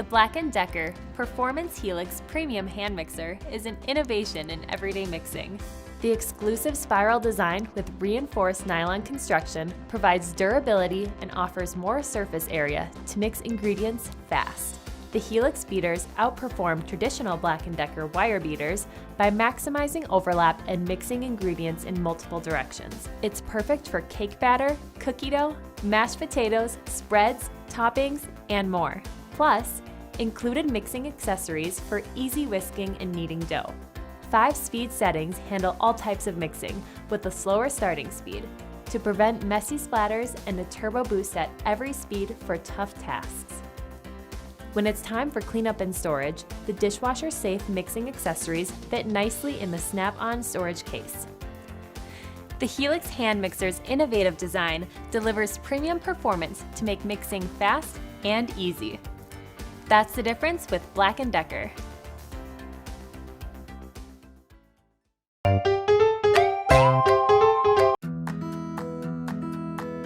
The BLACK+DECKER Performance Helix Premium Hand Mixer is an innovation in everyday mixing. The exclusive spiral design with reinforced nylon construction provides durability and offers more surface area to mix ingredients fast. The Helix beaters outperform traditional BLACK+DECKER wire beaters by maximizing overlap and mixing ingredients in multiple directions. It's perfect for cake batter, cookie dough, mashed potatoes, spreads, toppings, and more. Plus, included mixing accessories for easy whisking and kneading dough. 5-speed settings handle all types of mixing with a slower starting speed to prevent messy splatters and a turbo boost at every speed for tough tasks. When it's time for cleanup and storage, the dishwasher-safe mixing accessories fit nicely in the snap-on storage case. The Helix hand mixer's innovative design delivers premium performance to make mixing fast and easy. That's the difference with BLACK+DECKER.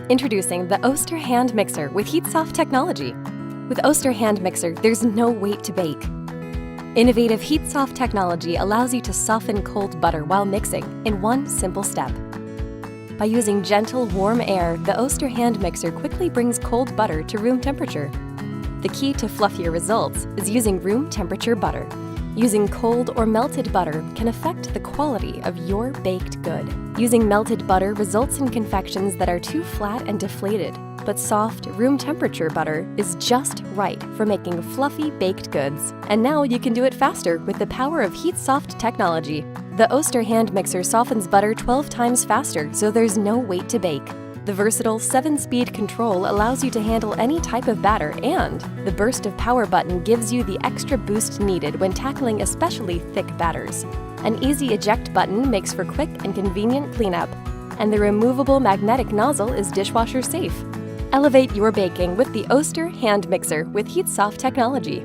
Introducing the Oster hand mixer with HeatSoft technology. With Oster hand mixer, there's no wait to bake. Innovative HeatSoft technology allows you to soften cold butter while mixing in one simple step. By using gentle, warm air, the Oster hand mixer quickly brings cold butter to room temperature. The key to fluffier results is using room temperature butter. Using cold or melted butter can affect the quality of your baked good. Using melted butter results in confections that are too flat and deflated, but soft, room temperature butter is just right for making fluffy baked goods. And now you can do it faster with the power of HeatSoft technology. The Oster hand mixer softens butter 12 times faster, so there's no wait to bake. The versatile 7-speed control allows you to handle any type of batter, and the burst of power button gives you the extra boost needed when tackling especially thick batters. An easy eject button makes for quick and convenient cleanup, and the removable magnetic nozzle is dishwasher safe. Elevate your baking with the Oster hand mixer with HeatSoft technology.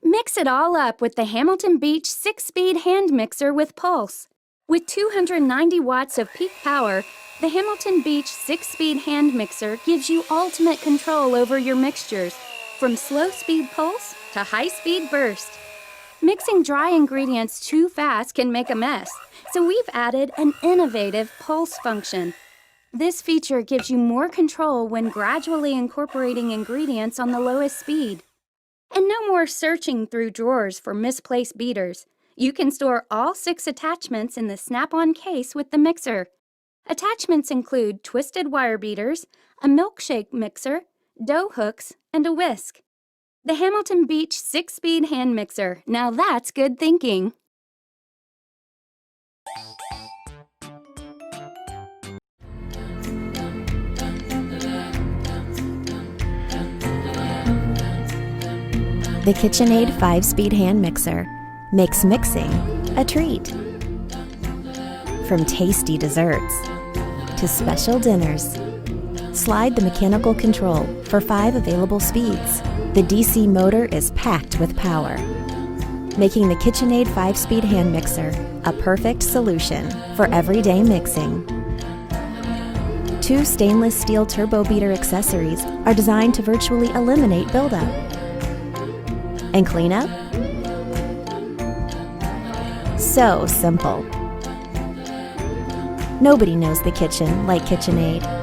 Mix it all up with the Hamilton Beach 6-speed hand mixer with pulse. With 290 watts of peak power, the Hamilton Beach 6-speed hand mixer gives you ultimate control over your mixtures, from slow-speed pulse to high-speed burst. Mixing dry ingredients too fast can make a mess, so we've added an innovative pulse function. This feature gives you more control when gradually incorporating ingredients on the lowest speed. And no more searching through drawers for misplaced beaters. You can store all 6 attachments in the snap-on case with the mixer. Attachments include twisted wire beaters, a milkshake mixer, dough hooks, and a whisk. The Hamilton Beach 6-speed hand mixer. Now that's good thinking. The KitchenAid 5-speed hand mixer makes mixing a treat. From tasty desserts to special dinners, slide the mechanical control for 5 available speeds. The DC motor is packed with power, making the KitchenAid 5-speed hand mixer a perfect solution for everyday mixing. 2 stainless steel turbo beater accessories are designed to virtually eliminate buildup. And cleanup? So simple. Nobody knows the kitchen like KitchenAid.